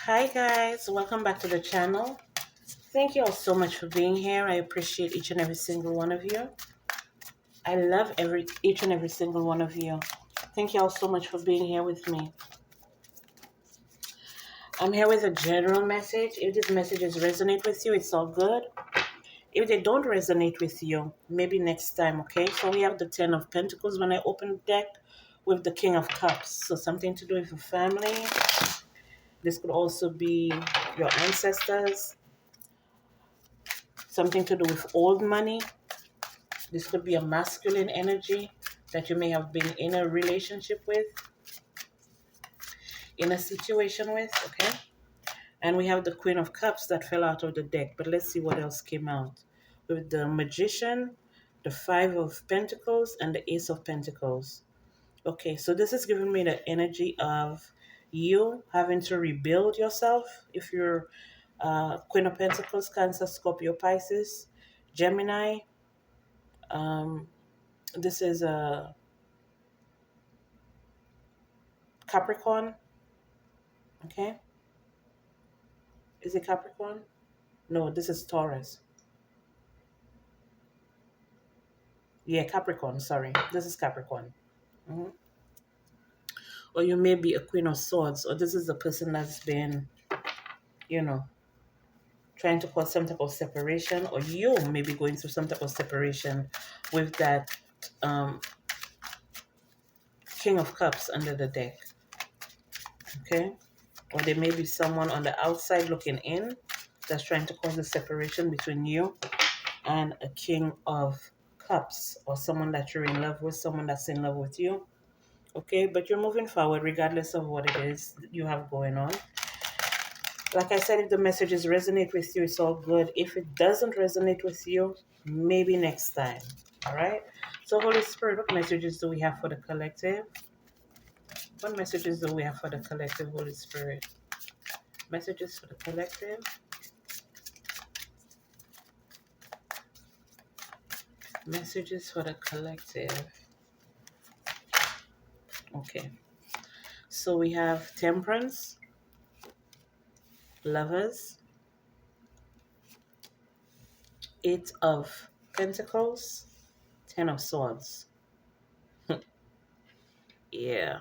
Hi guys, welcome back to the channel. Thank you all so much for being here. I appreciate each and every single one of you. I love each and every single one of you. Thank you all so much for being here with me. I'm here with a general message. If these messages resonate with you, it's all good. If they don't resonate with you, maybe next time, okay? So we have the Ten of Pentacles when I open the deck with the King of Cups. So something to do with your family. This could also be your ancestors. Something to do with old money. This could be a masculine energy that you may have been in a relationship with, in a situation with, okay? And we have the Queen of Cups that fell out of the deck. But let's see what else came out. With the Magician, the Five of Pentacles, and the Ace of Pentacles. Okay, so this is giving me the energy of you having to rebuild yourself. If you're Queen of Pentacles, Cancer, Scorpio, Pisces, Gemini, this is a Capricorn, okay? Is it Capricorn? No, this is Taurus. Yeah, Capricorn, sorry. This is Capricorn. Mhm. Or you may be a Queen of Swords, or this is the person that's been, you know, trying to cause some type of separation, or you may be going through some type of separation with that um, King of Cups under the deck, okay? Or there may be someone on the outside looking in that's trying to cause a separation between you and a King of Cups, or someone that you're in love with, someone that's in love with you. Okay, but you're moving forward regardless of what it is you have going on. Like I said, if the messages resonate with you, it's all good. If it doesn't resonate with you, maybe next time. All right. So Holy Spirit, what messages do we have for the collective? What messages do we have for the collective, Holy Spirit? Messages for the collective. Messages for the collective. Okay. So we have Temperance, Lovers, Eight of Pentacles, Ten of Swords. Yeah.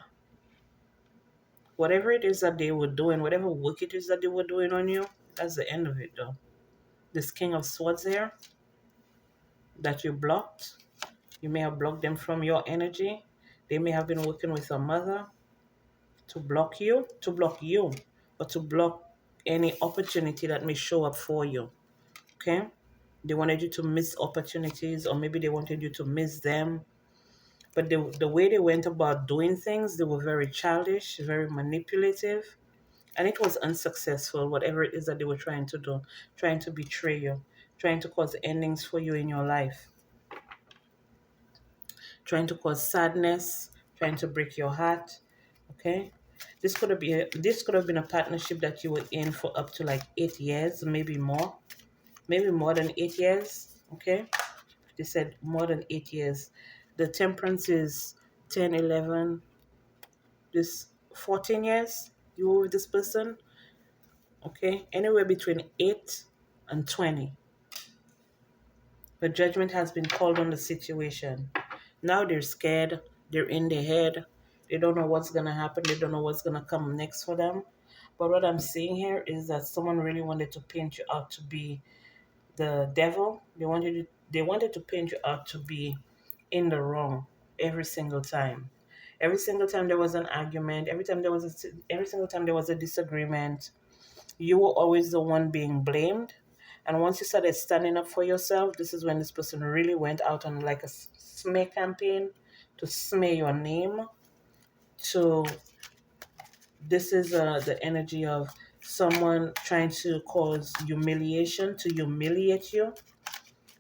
Whatever it is that they were doing, whatever work it is that they were doing on you, that's the end of it though. This King of Swords here that you blocked, you may have blocked them from your energy. They may have been working with a mother to block you, or to block any opportunity that may show up for you. Okay? They wanted you to miss opportunities, or maybe they wanted you to miss them. But the way they went about doing things, they were very childish, very manipulative, and it was unsuccessful, whatever it is that they were trying to do, trying to betray you, trying to cause endings for you in your life, trying to cause sadness, trying to break your heart. Okay? This could have been a partnership that you were in for up to like 8 years, maybe more. Maybe more than 8 years. Okay? They said more than 8 years. The temperance is 10, 11, this 14 years you were with this person. Okay? Anywhere between 8 and 20. The judgment has been called on the situation. Now they're scared. They're in their head. They don't know what's going to happen. They don't know what's going to come next for them. But what I'm seeing here is that someone really wanted to paint you out to be the devil. They wanted to paint you out to be in the wrong every single time. Every single time there was an argument, every single time there was a disagreement, you were always the one being blamed. And once you started standing up for yourself, this is when this person really went out on like a smear campaign to smear your name. To this is the energy of someone trying to cause humiliation, to humiliate you.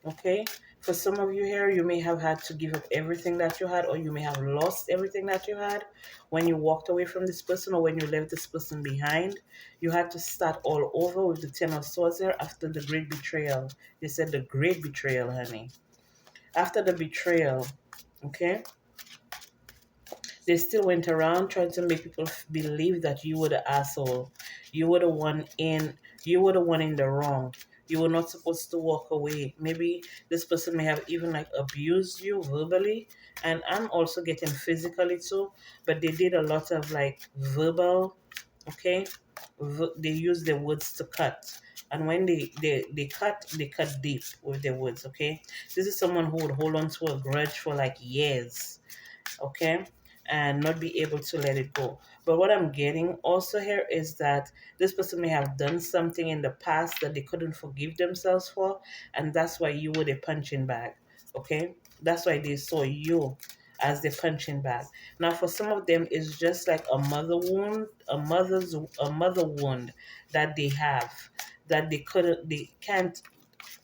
Okay, for some of you here, you may have had to give up everything that you had, or you may have lost everything that you had when you walked away from this person, or when you left this person behind. You had to start all over with the Ten of Swords here after the great betrayal. They said the great betrayal, honey. After the betrayal, okay, They still went around trying to make people believe that you were the asshole. You were the one in you were the one in the wrong. You were not supposed to walk away. Maybe this person may have even like abused you verbally, and I'm also getting physically too, but they did a lot of like verbal, okay? They use their words to cut. And when they cut deep with their words, okay? This is someone who would hold on to a grudge for like years, okay, and not be able to let it go. But what I'm getting also here is that this person may have done something in the past that they couldn't forgive themselves for, and that's why you were the punching bag, okay? That's why they saw you as the punching bag. Now, for some of them, it's just like a mother wound, a mother wound that they have, that they can't,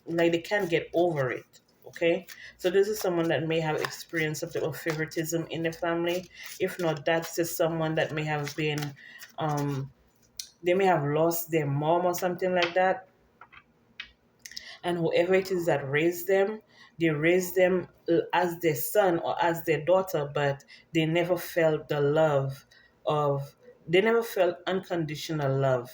like they can't get over it. Okay, so this is someone that may have experienced a bit of favoritism in the family. If not, that's just someone that may have been, um they may have lost their mom or something like that, and whoever it is that raised them, they raised them as their son or as their daughter, but they never felt the love of, they never felt unconditional love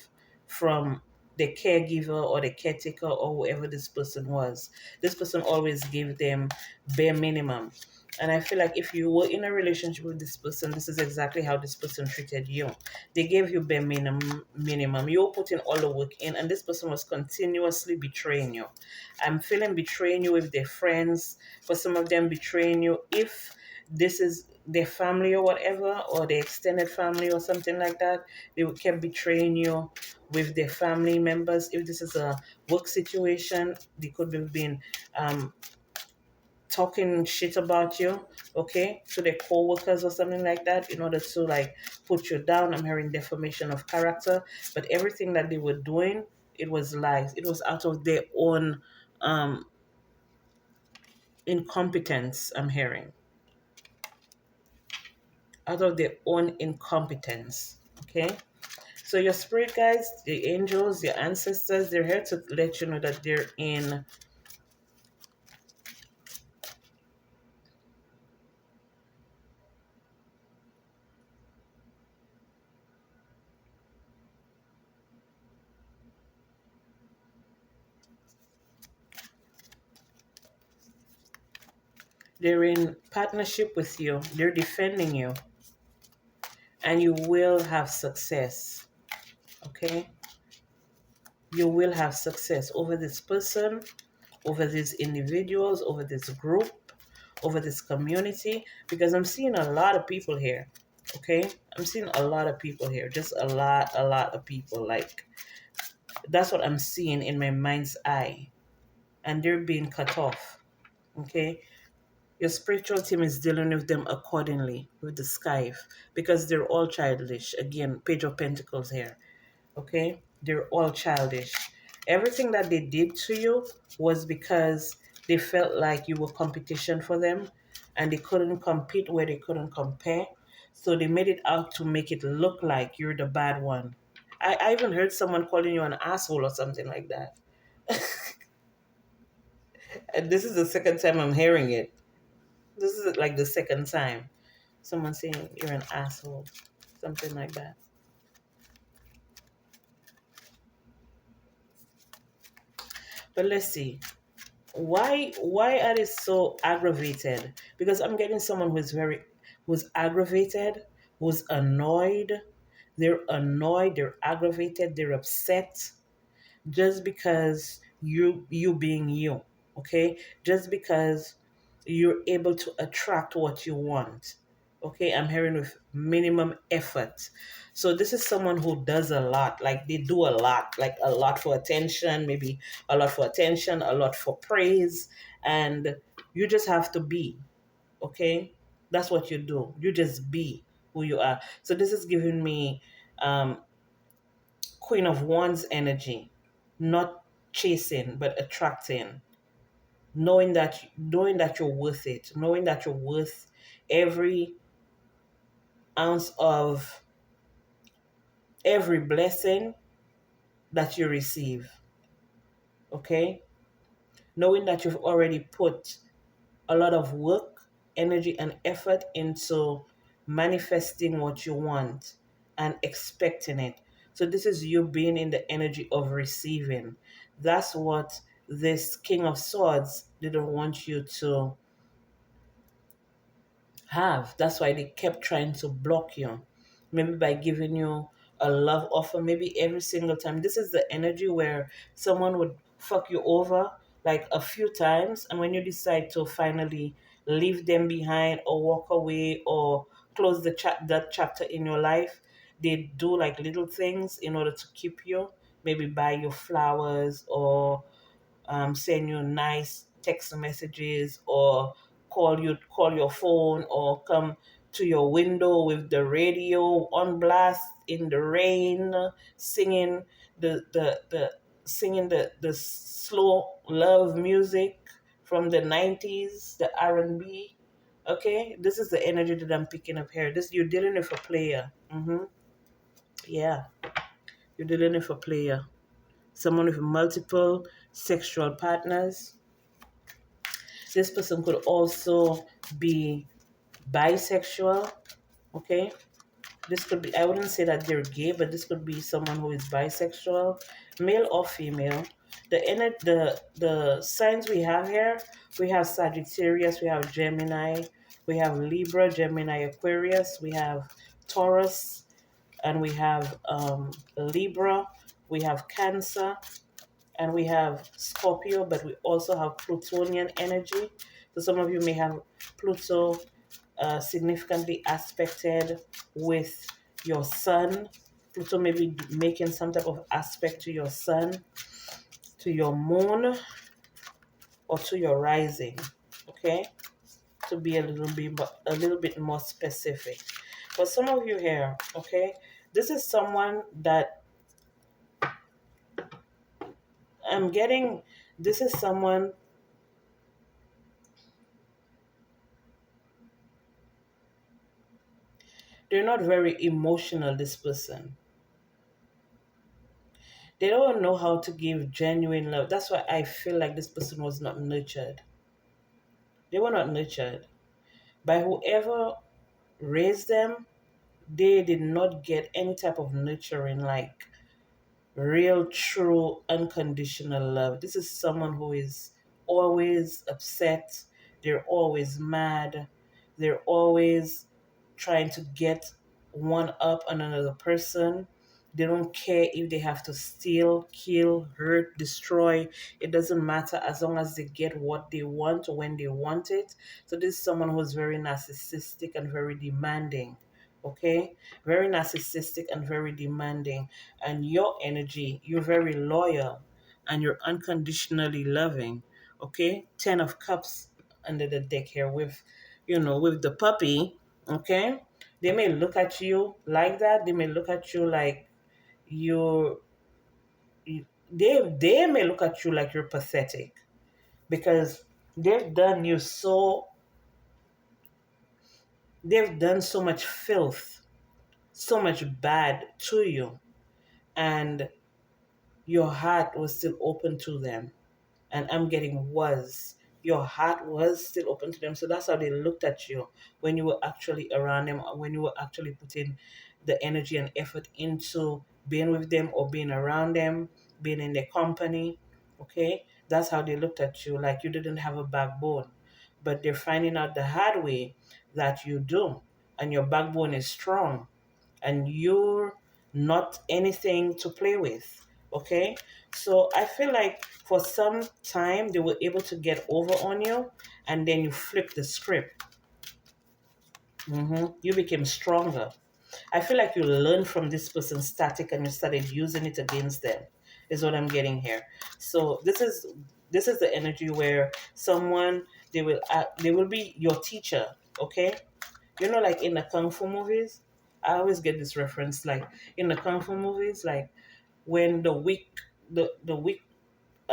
from the caregiver or the caretaker or whoever this person was. This person always gave them bare minimum. And I feel like if you were in a relationship with this person, this is exactly how this person treated you. They gave you bare minimum. You were putting all the work in, and this person was continuously betraying you. I'm feeling betraying you with their friends. For some of them, betraying you if this is their family or whatever, or their extended family or something like that. They would keep betraying you with their family members. If this is a work situation, they could have been um, talking shit about you, okay, to their co-workers or something like that, in order to like put you down. I'm hearing defamation of character, but everything that they were doing, it was lies. It was out of their own um incompetence. I'm hearing out of their own incompetence. Okay, so your spirit guides, the angels, your ancestors, they're here to let you know that they're in partnership with you. They're defending you, and you will have success. Okay, you will have success over this person, over these individuals, over this group, over this community, because I'm seeing a lot of people here. Okay, I'm seeing a lot of people here, just a lot of people. Like, that's what I'm seeing in my mind's eye, and they're being cut off. Okay, your spiritual team is dealing with them accordingly with the scythe, because they're all childish. Again, Page of Pentacles here. Okay, they're all childish. Everything that they did to you was because they felt like you were competition for them, and they couldn't compete where they couldn't compare. So they made it out to make it look like you're the bad one. I even heard someone calling you an asshole or something like that. And this is the second time I'm hearing it. This is like the second time someone saying you're an asshole, something like that. But let's see. Why are they so aggravated? Because I'm getting someone who's aggravated, who's annoyed. They're annoyed, they're aggravated, they're upset, just because you being you, okay, just because you're able to attract what you want. Okay, I'm hearing with minimum effort. So this is someone who does a lot, like they do a lot, like a lot for attention, maybe a lot for attention, a lot for praise, and you just have to be, okay, that's what you do, you just be who you are. So this is giving me um Queen of Wands energy, not chasing but attracting, knowing that you're worth it, knowing that you're worth every ounce of every blessing that you receive. Okay, knowing that you've already put a lot of work, energy, and effort into manifesting what you want and expecting it. So this is you being in the energy of receiving. That's what this King of Swords didn't want you to have. That's why they kept trying to block you. Maybe by giving you a love offer, maybe every single time. This is the energy where someone would fuck you over like a few times, and when you decide to finally leave them behind or walk away or close that chapter in your life, they do like little things in order to keep you. Maybe buy you flowers or send you nice text messages or call your phone or come to your window with the radio on blast in the rain singing the singing the slow love music from the 90s, the R&B. Okay, this is the energy that I'm picking up here. This, you're dealing with a player. Yeah, you're dealing with a player, someone with multiple sexual partners. This person could also be bisexual. Okay, this could be, I wouldn't say that they're gay, but this could be someone who is bisexual, male or female. The signs we have here, we have Sagittarius, we have Gemini, we have Libra, Gemini, Aquarius, we have Taurus, and we have Libra, we have Cancer, and we have Scorpio, but we also have Plutonian energy. So some of you may have Pluto significantly aspected with your sun. Pluto may be making some type of aspect to your sun, to your moon, or to your rising. Okay, to be a little bit more specific. For some of you here, okay, this is someone that I'm getting. This is someone. They're not very emotional. This person, they don't know how to give genuine love. That's why I feel like this person was not nurtured. They were not nurtured by whoever raised them. They did not get any type of nurturing, like real, true, unconditional love. This is someone who is always upset. They're always mad. They're always trying to get one up on another person. They don't care if they have to steal, kill, hurt, destroy. It doesn't matter as long as they get what they want when they want it. So this is someone who's very narcissistic and very demanding. Okay? Very narcissistic and very demanding. And your energy, you're very loyal and you're unconditionally loving. Okay? 10 of Cups under the deck here with, with the puppy. Okay? They may look at you like that. They may look at you like you're they may look at you like you're pathetic because they've done you so they've done so much filth, so much bad to you, and your heart was still open to them. And I'm getting was. Your heart was still open to them. So that's how they looked at you when you were actually around them, or when you were actually putting the energy and effort into being with them or being around them, being in their company. Okay? That's how they looked at you, like you didn't have a backbone. But they're finding out the hard way that you do, and your backbone is strong, and you're not anything to play with. Okay, so I feel like for some time they were able to get over on you, and then you flipped the script. You became stronger. I feel like you learned from this person's static and you started using it against them, is what I'm getting here. So this is the energy where someone, they will be your teacher. Okay, like in the kung fu movies, I always get this reference, like in the kung fu movies, like when the weak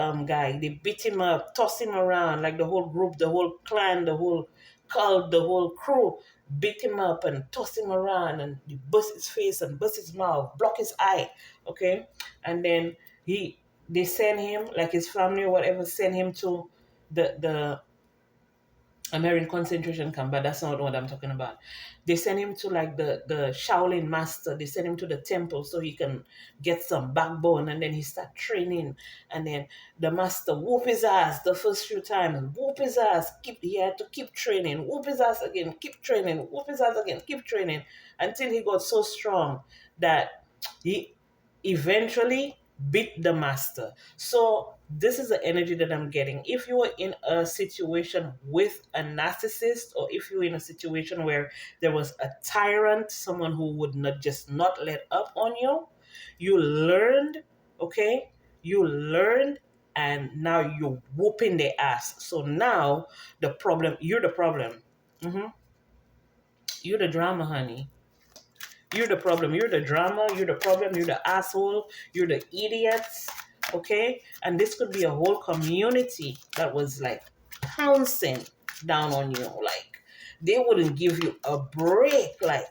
guy, they beat him up, toss him around, like the whole group, the whole clan, the whole cult, the whole crew beat him up and toss him around, and you bust his face and bust his mouth, block his eye. Okay, and then they send him, like his family or whatever, send him to the I'm hearing concentration camp, but that's not what I'm talking about. They send him to like the Shaolin master. They send him to the temple so he can get some backbone, and then he start training. And then the master whoop his ass the first few times, whoop his ass. He had to keep training, whoop his ass again, keep training, whoop his ass again, keep training, until he got so strong that he eventually beat the master. So this is the energy that I'm getting. If you are in a situation with a narcissist, or if you're in a situation where there was a tyrant, someone who would not let up on you, you learned, okay? You learned, and now you're whooping their ass. So now you're the problem. hmm You're the drama, honey. You're the problem. You're the drama. You're the problem. You're the asshole. You're the idiots. Okay? And this could be a whole community that was like pouncing down on you. Like, they wouldn't give you a break. Like,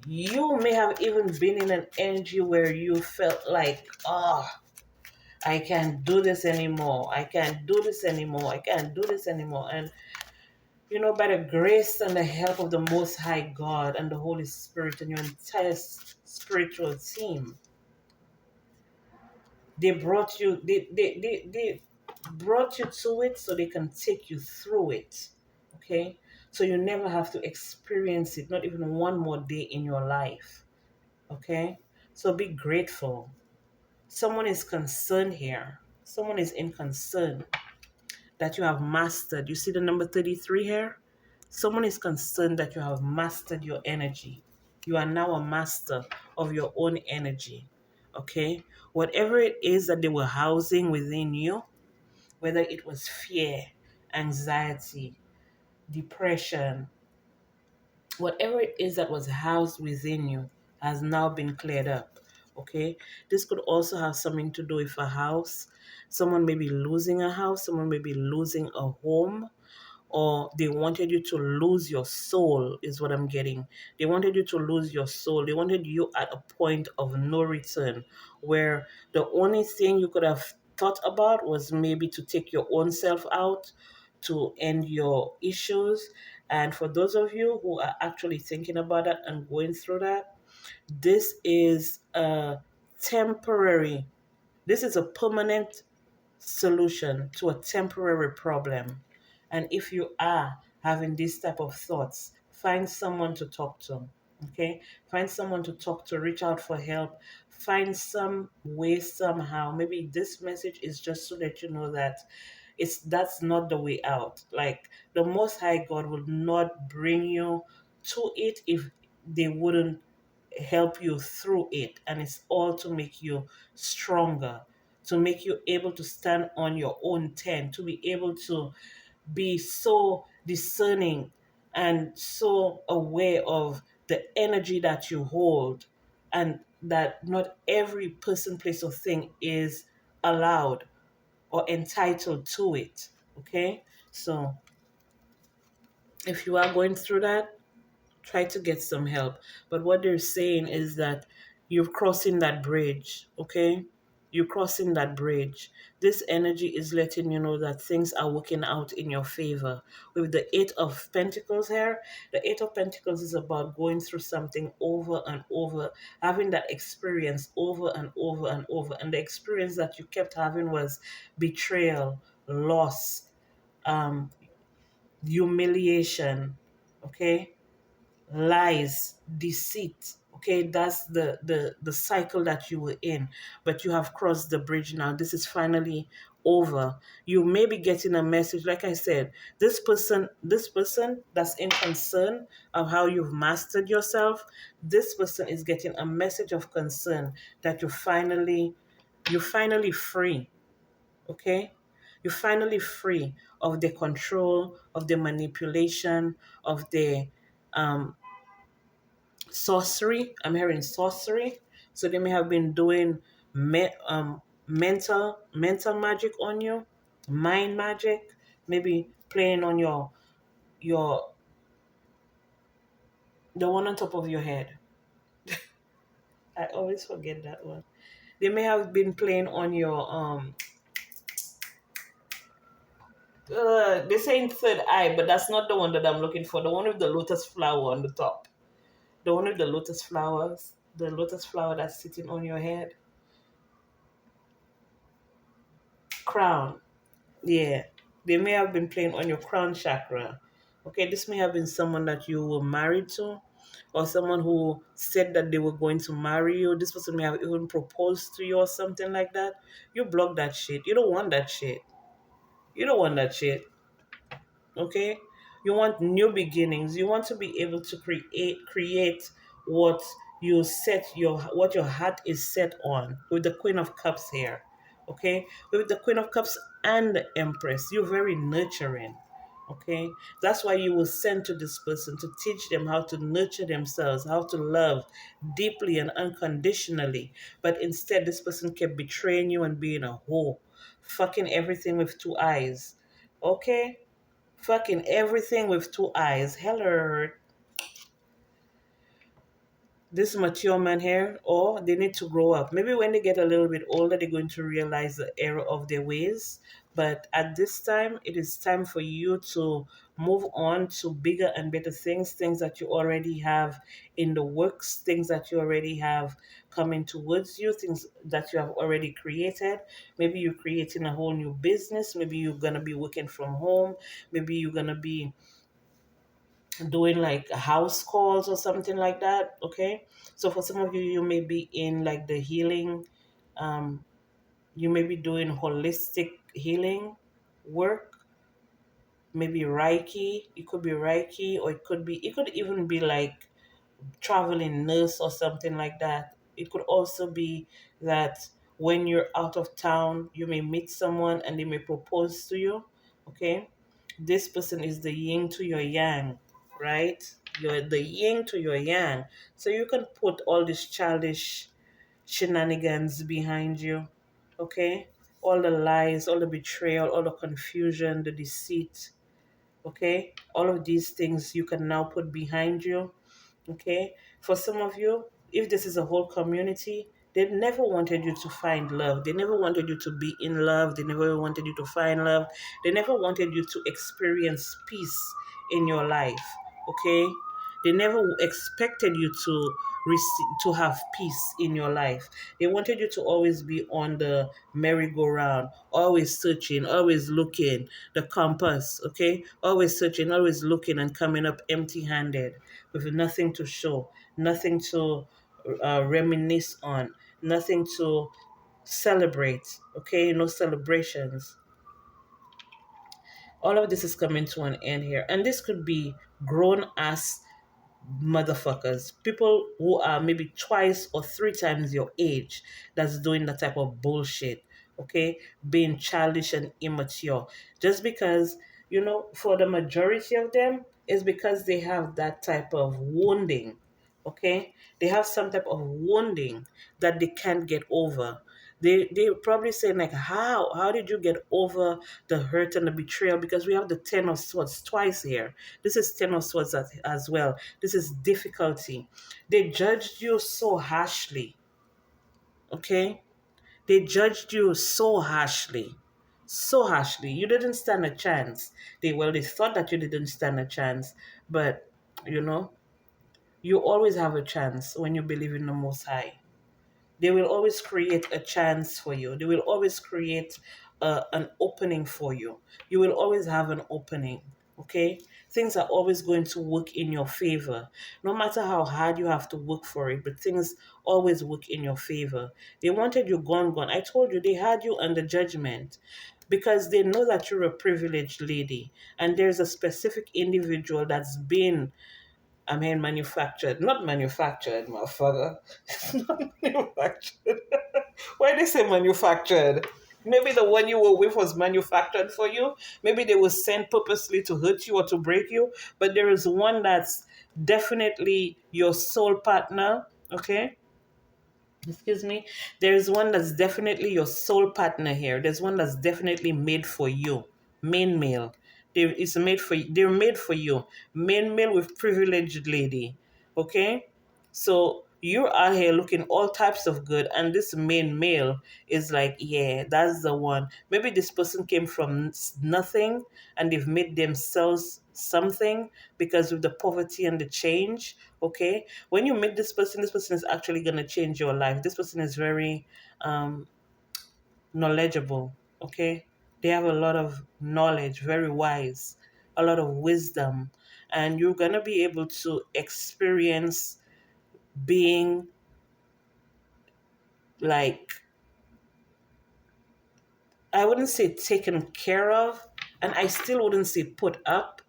you may have even been in an energy where you felt like, oh, I can't do this anymore. I can't do this anymore. I can't do this anymore. And by the grace and the help of the Most High God and the Holy Spirit and your entire spiritual team, they brought you to it so they can take you through it. Okay? So you never have to experience it, not even one more day in your life. Okay? So be grateful. Someone is concerned here. Someone is in concern that you have mastered. You see the number 33 here? Someone is concerned that you have mastered your energy. You are now a master of your own energy. Okay? Whatever it is that they were housing within you, whether it was fear, anxiety, depression, whatever it is that was housed within you has now been cleared up. Okay? This could also have something to do with a house. Someone may be losing a house, someone may be losing a home, or they wanted you to lose your soul, is what I'm getting. They wanted you to lose your soul. They wanted you at a point of no return, where the only thing you could have thought about was maybe to take your own self out to end your issues. And for those of you who are actually thinking about that and going through that, this is a temporary, this is a permanent solution to a temporary problem. And if you are having these type of thoughts, find someone to talk to. Okay? Find someone to talk to, reach out for help. Find some way somehow. Maybe this message is just to let you know that that's not the way out. Like, the Most High God will not bring you to it if they wouldn't help you through it. And it's all to make you stronger, to make you able to stand on your own 10, to be able to be so discerning and so aware of the energy that you hold, and that not every person, place, or thing is allowed or entitled to it. Okay? So if you are going through that, try to get some help. But what they're saying is that you're crossing that bridge, okay? You're crossing that bridge. This energy is letting you know that things are working out in your favor. With the Eight of Pentacles here, the Eight of Pentacles is about going through something over and over, having that experience over and over and over. And the experience that you kept having was betrayal, loss, um, humiliation, okay? Lies, deceit. Okay, that's the cycle that you were in, but you have crossed the bridge now. This is finally over. You may be getting a message, like I said, this person that's in concern of how you've mastered yourself, this person is getting a message of concern that you're finally free. Okay, you're finally free of the control, of the manipulation, of the um sorcery. I'm hearing sorcery. So they may have been doing mental magic on you, mind magic, maybe playing on your the one on top of your head. I always forget that one. They may have been playing on your They're saying third eye, but that's not the one that I'm looking for. The one with the lotus flower on the top. The one with the lotus flowers. The lotus flower that's sitting on your head. Crown. Yeah. They may have been playing on your crown chakra. Okay, this may have been someone that you were married to, or someone who said that they were going to marry you. This person may have even proposed to you or something like that. You block that shit. You don't want that shit. You don't want that shit. Okay, you want new beginnings. You want to be able to create what what your heart is set on, with the Queen of Cups here. Okay, with the Queen of Cups and the Empress, you're very nurturing. Okay, that's why you were sent to this person to teach them how to nurture themselves, how to love deeply and unconditionally. But instead, this person kept betraying you and being a whore, fucking everything with two eyes. Okay, fucking everything with two eyes. Hello. This mature man here, or they need to grow up. Maybe when they get a little bit older, they're going to realize the error of their ways. But at this time, it is time for you to move on to bigger and better things, things that you already have in the works, things that you already have coming towards you, things that you have already created. Maybe you're creating a whole new business. Maybe you're going to be working from home. Maybe you're going to be doing like house calls or something like that. Okay, so for some of you, you may be in like the healing, um you may be doing holistic healing work, maybe reiki. It could be reiki, or it could even be like traveling nurse or something like that. It could also be that when you're out of town, you may meet someone and they may propose to you. Okay, this person is the yin to your yang, right? You're the yin to your yang. So you can put all these childish shenanigans behind you. Okay, all the lies, all the betrayal, all the confusion, the deceit. Okay, all of these things you can now put behind you. Okay, for some of you, if this is a whole community, they never wanted you to find love. They never wanted you to be in love. They never wanted you to find love. They never wanted you to experience peace in your life. Okay, they never expected you to have peace in your life. They wanted you to always be on the merry-go-round, always searching, always looking, the compass, okay? Always searching, always looking, and coming up empty-handed with nothing to show, nothing to reminisce on, nothing to celebrate, okay? No celebrations. All of this is coming to an end here. And this could be grown ass motherfuckers, people who are maybe twice or three times your age, that's doing that type of bullshit. Okay, being childish and immature, just because, for the majority of them, is because they have that type of wounding. Okay, they have some type of wounding that they can't get over. They probably say like, how did you get over the hurt and the betrayal? Because we have the 10 of swords twice here. This is 10 of swords as well. This is difficulty. They judged you so harshly. Okay, they judged you so harshly. So harshly. You didn't stand a chance. They thought that you didn't stand a chance, but you know you always have a chance when you believe in the Most High. They will always create a chance for you. They will always create an opening for you. You will always have an opening. Okay? Things are always going to work in your favor. No matter how hard you have to work for it, but things always work in your favor. They wanted you gone. I told you they had you under judgment because they know that you're a privileged lady, and there's a specific individual that's been, manufactured. Not manufactured, motherfucker. Not manufactured. Why they say manufactured? Maybe the one you were with was manufactured for you. Maybe they were sent purposely to hurt you or to break you. But there is one that's definitely your soul partner. Okay? Excuse me. There's one that's definitely your soul partner here. There's one that's definitely made for you. Main male. They're made for you. Main male with privileged lady. Okay? So You're out here looking all types of good, and this main male is like, yeah, that's the one. Maybe this person came from nothing and they've made themselves something because of the poverty and the change. Okay, when you meet this person is actually going to change your life. This person is very um, knowledgeable. Okay, they have a lot of knowledge, very wise, a lot of wisdom, and you're going to be able to experience being like, I wouldn't say taken care of, and I still wouldn't say put up,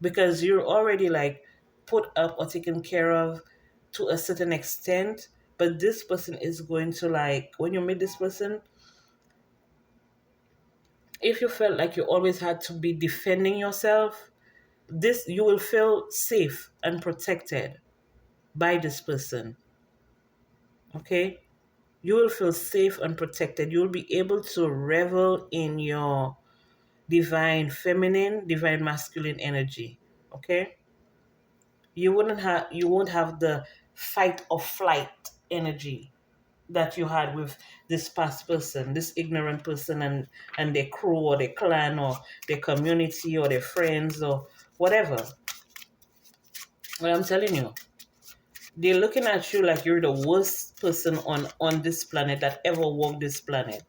because you're already like put up or taken care of to a certain extent. But this person is going to, like, when you meet this person, if you felt like you always had to be defending yourself, this you will feel safe and protected by this person. Okay, you will feel safe and protected. You'll be able to revel in your divine feminine, divine masculine energy. Okay? You won't have the fight or flight energy that you had with this past person, this ignorant person, and their crew or their clan or their community or their friends or whatever. What I'm telling you, they're looking at you like you're the worst person on this planet that ever walked this planet.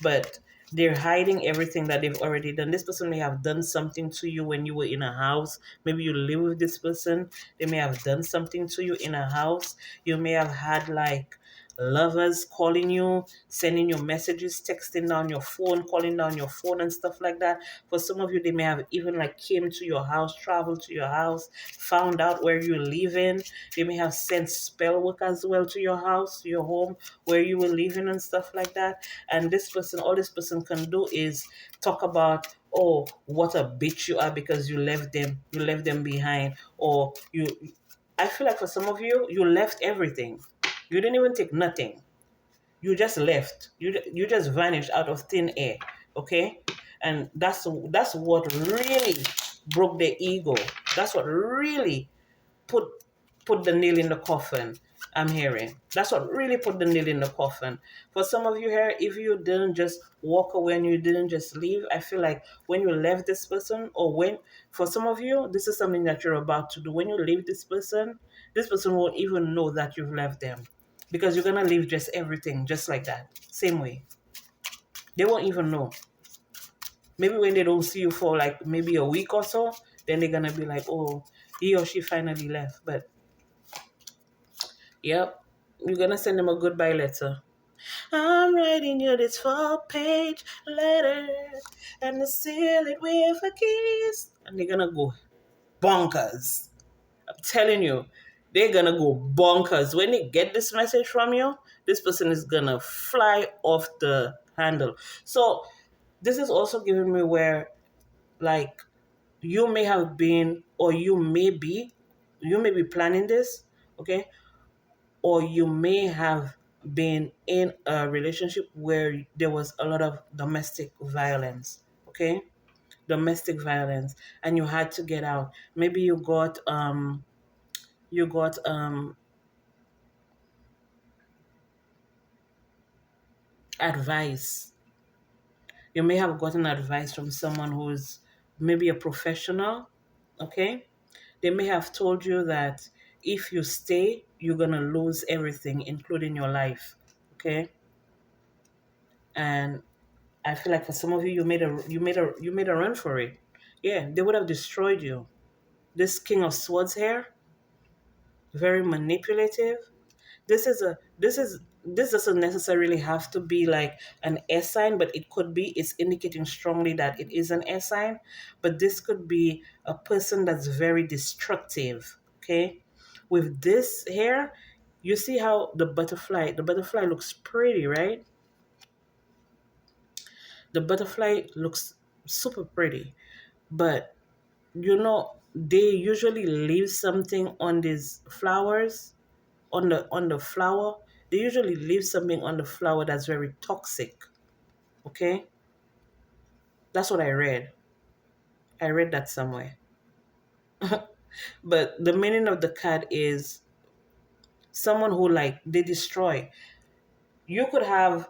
But they're hiding everything that they've already done. This person may have done something to you when you were in a house. Maybe you live with this person. They may have done something to you in a house. You may have had like lovers calling you, sending you messages, texting down your phone, calling down your phone and stuff like that. For some of you, they may have even like came to your house, traveled to your house, found out where you live in. They may have sent spell work as well to your house, to your home, where you were living and stuff like that. And this person, all this person can do is talk about, oh, what a bitch you are because you left them behind, or you. I feel like for some of you, you left everything. You didn't even take nothing. You just left. You just vanished out of thin air. Okay, and that's what really broke their ego. That's what really put put the nail in the coffin. I'm hearing that's what really put the nail in the coffin. For some of you here, if you didn't just walk away and you didn't just leave, I feel like when you left this person, or when, for some of you, this is something that you're about to do. When you leave this person won't even know that you've left them, because you're gonna leave just everything just like that, same way. They won't even know. Maybe when they don't see you for like maybe a week or so, then they're gonna be like, oh, he or she finally left. But yep, you're gonna send them a goodbye letter. I'm writing you this 4-page letter, and I seal it with a kiss. And they're gonna go bonkers. I'm telling you, they're gonna go bonkers. When they get this message from you, this person is gonna fly off the handle. So this is also giving me where, like, you may have been, or you may be planning this, okay? Or you may have been in a relationship where there was a lot of domestic violence, okay? Domestic violence, and you had to get out. Maybe you got advice. You may have gotten advice from someone who is maybe a professional, okay? They may have told you that if you stay, you're gonna lose everything, including your life, okay? And I feel like for some of you, you made a run for it. Yeah, they would have destroyed you. This King of Swords here, very manipulative. This doesn't necessarily have to be like an S sign, but it could be. It's indicating strongly that it is an S sign, but this could be a person that's very destructive. Okay, with this here, you see how the butterfly looks pretty, right? The butterfly looks super pretty, but they usually leave something on these flowers, on the flower. They usually leave something on the flower that's very toxic. Okay, that's what I read that somewhere. But the meaning of the card is someone who like they destroy. You could have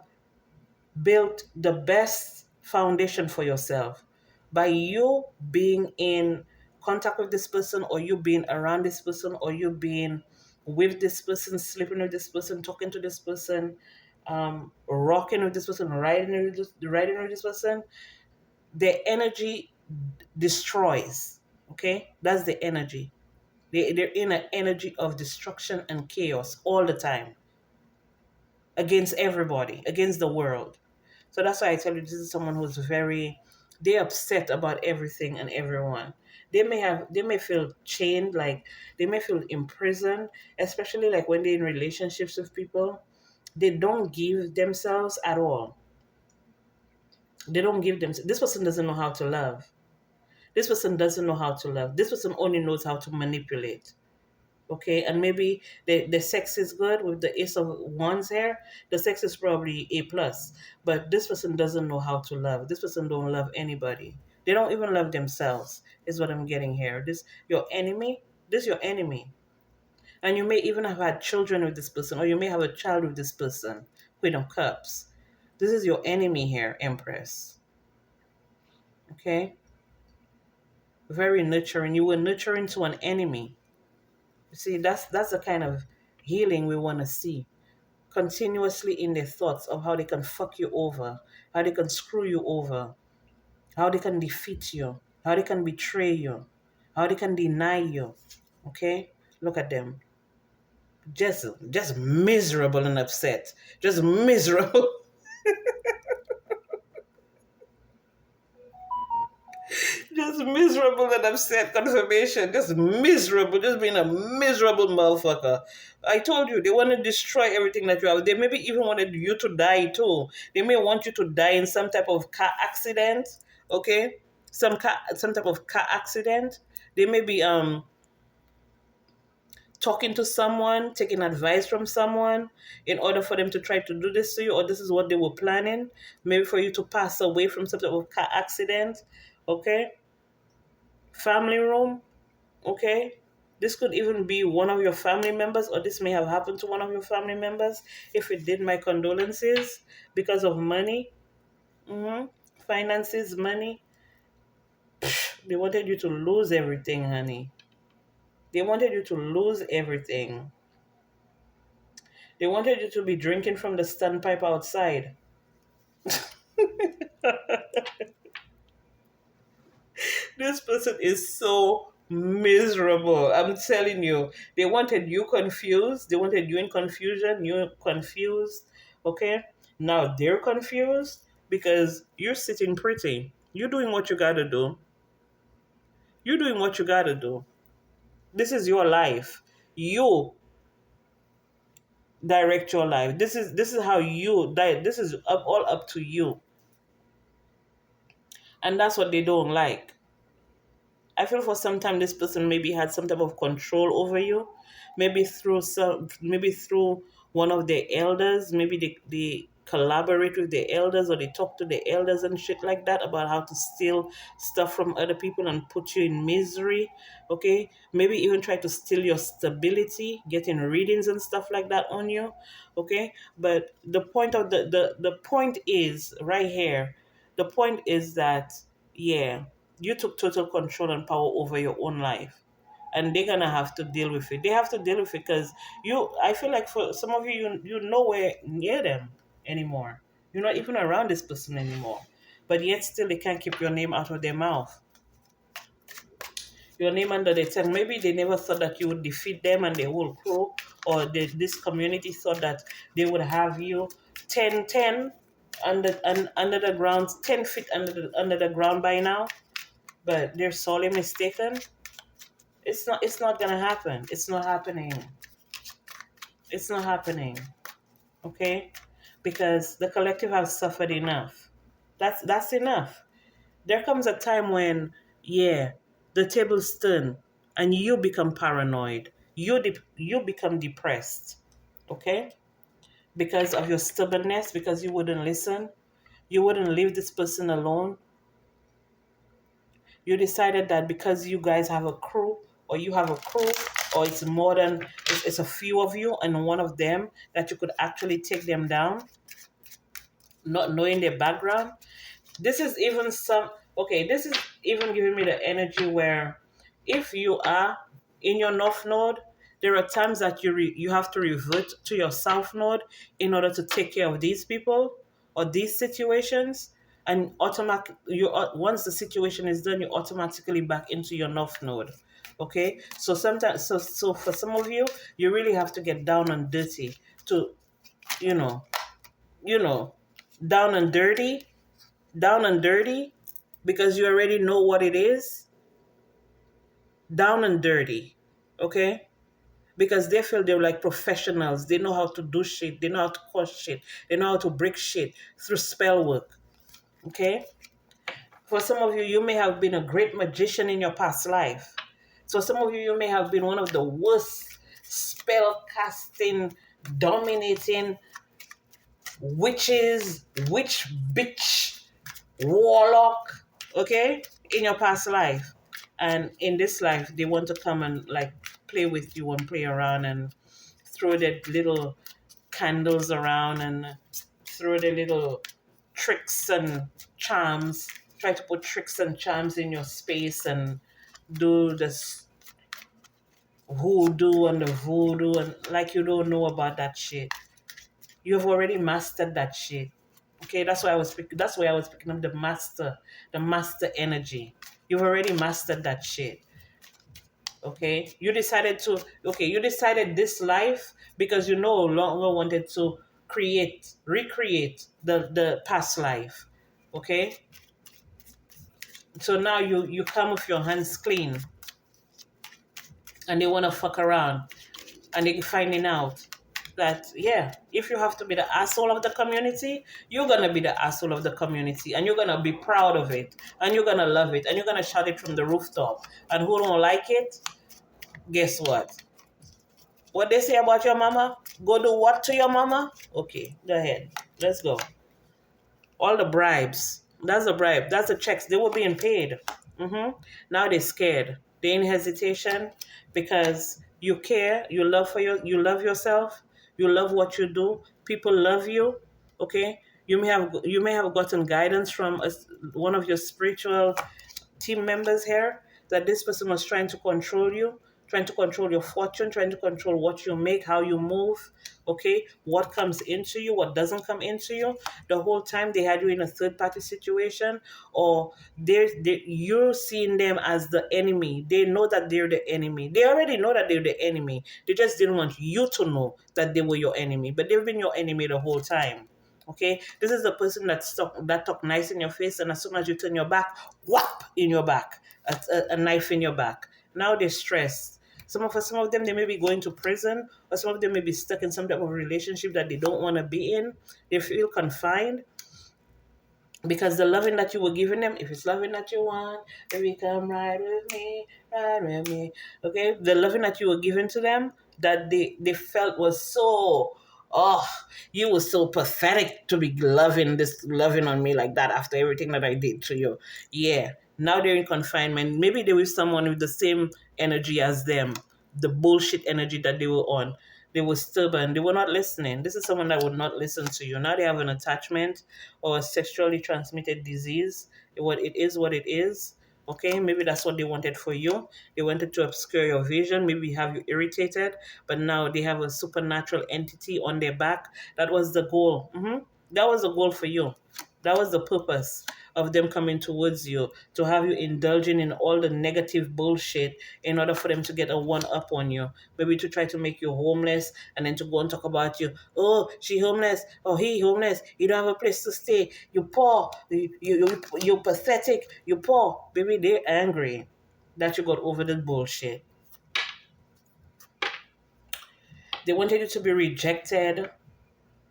built the best foundation for yourself by you being in contact with this person, or you being around this person, or you being with this person, sleeping with this person, talking to this person, rocking with this person, riding with this person. The energy destroys. Okay, that's the energy. They're in an energy of destruction and chaos all the time, against everybody, against the world. So that's why I tell you, this is someone who's very, they upset about everything and everyone. They may feel chained, like they may feel imprisoned, especially like when they're in relationships with people. They don't give themselves at all. They don't give them. This person doesn't know how to love. This person doesn't know how to love. This person only knows how to manipulate. Okay, and maybe the sex is good with the ace of wands here. The sex is probably A plus, but this person doesn't know how to love. This person don't love anybody. They don't even love themselves, is what I'm getting here. This your enemy. This your enemy. And you may even have had children with this person, or you may have a child with this person. Queen of Cups. This is your enemy here, Empress. Okay, very nurturing. You were nurturing to an enemy. You see, that's the kind of healing we want to see. Continuously in their thoughts of how they can fuck you over, how they can screw you over, how they can defeat you, how they can betray you, how they can deny you. Okay? Look at them. Just miserable and upset. Just miserable. Just miserable and upset confirmation. Just miserable. Just being a miserable motherfucker. I told you, they want to destroy everything that you have. They maybe even wanted you to die too. They may want you to die in some type of car accident. Okay? Some type of car accident. They may be talking to someone, taking advice from someone in order for them to try to do this to you, or this is what they were planning. Maybe for you to pass away from some type of car accident. Okay? Family room. Okay, this could even be one of your family members, or this may have happened to one of your family members. If it did, my condolences. Because of money. hmm Finances, money. They wanted you to lose everything, honey. They wanted you to lose everything. They wanted you to be drinking from the standpipe outside. This person is so miserable. I'm telling you. They wanted you confused. They wanted you in confusion. You confused. Okay? Now they're confused because you're sitting pretty. You're doing what you gotta do. You're doing what you gotta do. This is your life. You direct your life. This is how you this is all up to you. And that's what they don't like. I feel for some time this person maybe had some type of control over you, maybe through one of their elders, maybe they collaborate with the elders, or they talk to the elders and shit like that about how to steal stuff from other people and put you in misery. Okay, maybe even try to steal your stability, getting readings and stuff like that on you. Okay, but the point of the point is right here. The point is that, yeah, you took total control and power over your own life, and they're gonna have to deal with it. They have to deal with it because I feel like for some of you, you're nowhere near them anymore. You're not even around this person anymore, but yet still they can't keep your name out of their mouth, your name under their tongue. Maybe they never thought that you would defeat them and their whole crew, or this community thought that they would have you 10 under the ground, 10 feet under the ground by now, but they're sorely mistaken. It's not gonna happen. It's not happening. It's not happening. Okay? Because the collective has suffered enough. That's enough. There comes a time when, yeah, the tables turn and you become paranoid. You become depressed. Okay? Because of your stubbornness, because you wouldn't listen, you wouldn't leave this person alone. You decided that because you guys have a crew, or you have a crew, or it's more than, it's a few of you and one of them, that you could actually take them down, not knowing their background. This is even some, okay, this is even giving me the energy where if you are in your north node, there are times that you have to revert to your south node in order to take care of these people or these situations. And automatic, once the situation is done, you automatically back into your north node. Okay, so sometimes, so for some of you, you really have to get down and dirty to, you know, you know, down and dirty, down and dirty, because you already know what it is. Down and dirty, okay? Because they feel they're like professionals. They know how to do shit. They know how to cause shit. They know how to break shit through spell work, okay? For some of you, you may have been a great magician in your past life. So some of you, you may have been one of the worst spell casting, dominating witches, witch, bitch, warlock, okay, in your past life. And in this life, they want to come and like play with you and play around and throw their little candles around and throw their little tricks and charms, try to put tricks and charms in your space and do this hoodoo and the voodoo, and like you don't know about that shit. You've already mastered that shit. Okay, that's why I was speaking. That's why I was picking up the master energy. You've already mastered that shit. Okay, you decided this life because you no longer wanted to recreate the past life. Okay, so now you come with your hands clean, and they want to fuck around, and they're finding out that, yeah, if you have to be the asshole of the community, you're gonna be the asshole of the community, and you're gonna be proud of it, and you're gonna love it, and you're gonna shout it from the rooftop. And who don't like it, guess what they say about your mama, go do what to your mama. Okay, go ahead, let's go. All the bribes, that's a bribe, that's the checks, they were being paid. Now they're scared, they're in hesitation, because you care, you love yourself, you love what you do, people love you. Okay, you may have gotten guidance from one of your spiritual team members here, that this person was trying to control you, trying to control your fortune, trying to control what you make, how you move, okay, what comes into you, what doesn't come into you. The whole time they had you in a third party situation, or you're seeing them as the enemy. They know that they're the enemy. They already know that they're the enemy. They just didn't want you to know that they were your enemy, but they've been your enemy the whole time. Okay, this is the person that talk nice in your face, and as soon as you turn your back, whap in your back, a knife in your back. Now they're stressed. Some of them, they may be going to prison, or some of them may be stuck in some type of relationship that they don't want to be in. They feel confined, because the loving that you were giving them, if it's loving that you want, baby, come ride with me, ride with me. Okay, the loving that you were giving to them, that they felt was so, oh, you were so pathetic to be loving on me like that after everything that I did to you. Yeah, now they're in confinement. Maybe they with someone with the same energy as them, the bullshit energy that they were on. They were stubborn. They were not listening. This is someone that would not listen to you. Now they have an attachment or a sexually transmitted disease. It is what it is. Okay, maybe that's what they wanted for you. They wanted to obscure your vision, maybe have you irritated, but now they have a supernatural entity on their back. That was the goal. That was the goal for you. That was the purpose of them coming towards you, to have you indulging in all the negative bullshit in order for them to get a one up on you. Maybe to try to make you homeless, and then to go and talk about you. Oh, she homeless. Oh, he homeless. You don't have a place to stay. You poor. You pathetic. You poor. Baby, they're angry that you got over the bullshit. They wanted you to be rejected.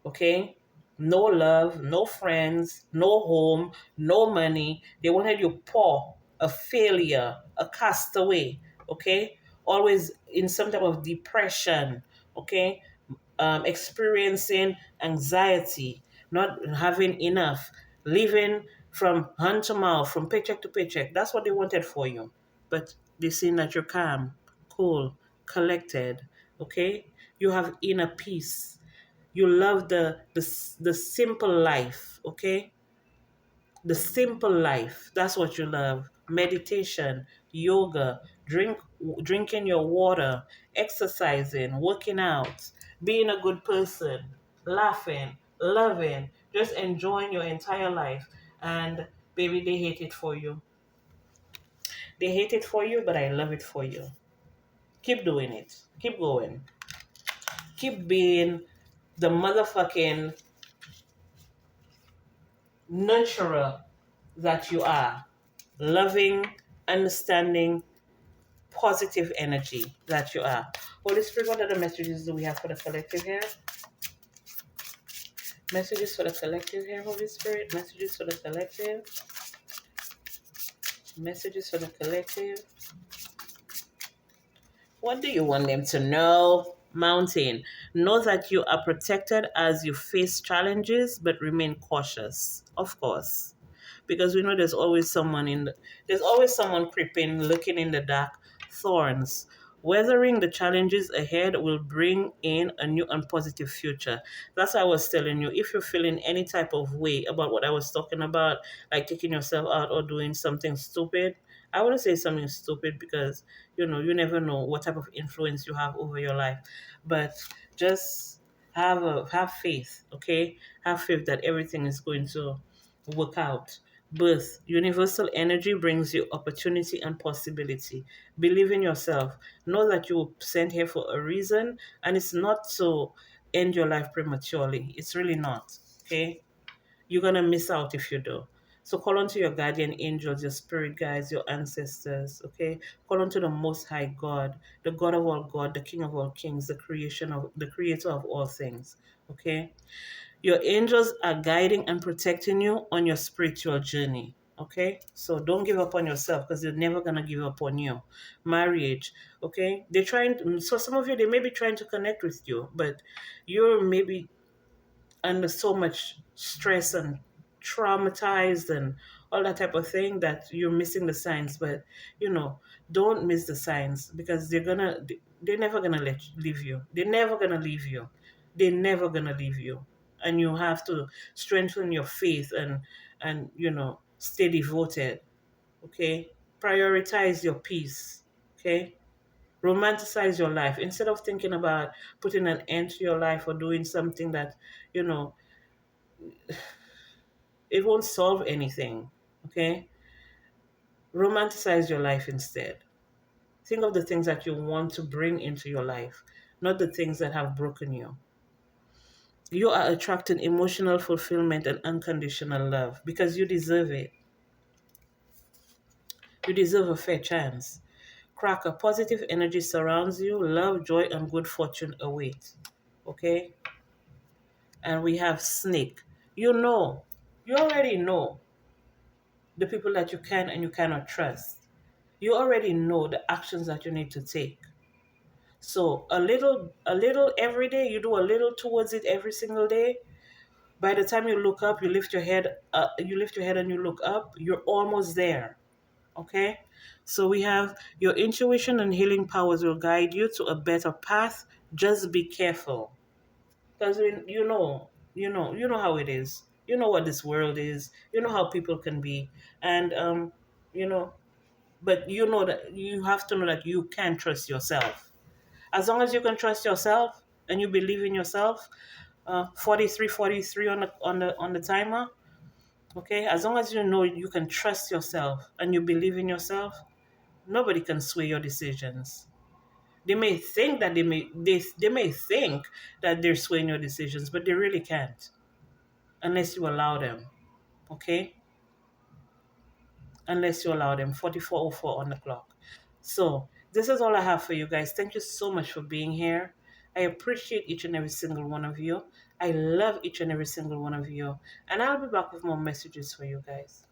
Okay, no love, no friends, no home, no money. They wanted you poor, a failure, a castaway. Okay, always in some type of depression. Okay, experiencing anxiety, not having enough, living from hand to mouth, from paycheck to paycheck. That's what they wanted for you, but they seen that you're calm. cool, collected, okay? You have inner peace. You love the simple life, okay? The simple life. That's what you love. Meditation, yoga, drinking your water, exercising, working out, being a good person, laughing, loving, just enjoying your entire life. And baby, they hate it for you. They hate it for you, but I love it for you. Keep doing it. Keep going. Keep being the motherfucking nurturer that you are. Loving, understanding, positive energy that you are. Holy Spirit, what other messages do we have for the collective here? Messages for the collective here, Holy Spirit. Messages for the collective. Messages for the collective. What do you want them to know? Mountain. Know that you are protected as you face challenges, but remain cautious. Of course. Because we know there's always someone creeping, looking in the dark, thorns. Weathering the challenges ahead will bring in a new and positive future. That's why I was telling you, if you're feeling any type of way about what I was talking about, like taking yourself out or doing something stupid, I want to say something stupid because you never know what type of influence you have over your life. But just have faith, okay? Have faith that everything is going to work out. Birth, universal energy brings you opportunity and possibility. Believe in yourself. Know that you were sent here for a reason, and it's not to end your life prematurely. It's really not. Okay? You're gonna miss out if you do. So call on to your guardian angels, your spirit guides, your ancestors. Okay? Call on to the Most High God, the God of all God, the King of all kings, the creator of all things. Okay? Your angels are guiding and protecting you on your spiritual journey. Okay, so don't give up on yourself because they're never gonna give up on you. Marriage, okay, they're trying. So some of you, they may be trying to connect with you, but you're maybe under so much stress and traumatized and all that type of thing that you're missing the signs. But you know, don't miss the signs because they're never gonna leave you. They're never gonna leave you. They're never gonna leave you. And you have to strengthen your faith and stay devoted. Okay, prioritize your peace. Okay, romanticize your life instead of thinking about putting an end to your life or doing something that you know it won't solve anything. Okay, romanticize your life instead. Think of the things that you want to bring into your life, not the things that have broken you. You are attracting emotional fulfillment and unconditional love because you deserve it. You deserve a fair chance. Cracker, positive energy surrounds you. Love, joy, and good fortune await. Okay? And we have snake. You already know the people that you can and you cannot trust. You already know the actions that you need to take. So a little every day, you do a little towards it every single day. By the time you look up, you lift your head and you look up, you're almost there. Okay? So we have your intuition and healing powers will guide you to a better path. Just be careful. Because you know how it is. You know what this world is. You know how people can be. And you know, but you know that you have to know that you can trust yourself. As long as you can trust yourself and you believe in yourself, 43 on the timer. Okay, as long as you know you can trust yourself and you believe in yourself, nobody can sway your decisions. They may think that they're swaying your decisions, but they really can't unless you allow them. Okay? Unless you allow them. 44:04 on the clock. So this is all I have for you guys. Thank you so much for being here. I appreciate each and every single one of you. I love each and every single one of you. And I'll be back with more messages for you guys.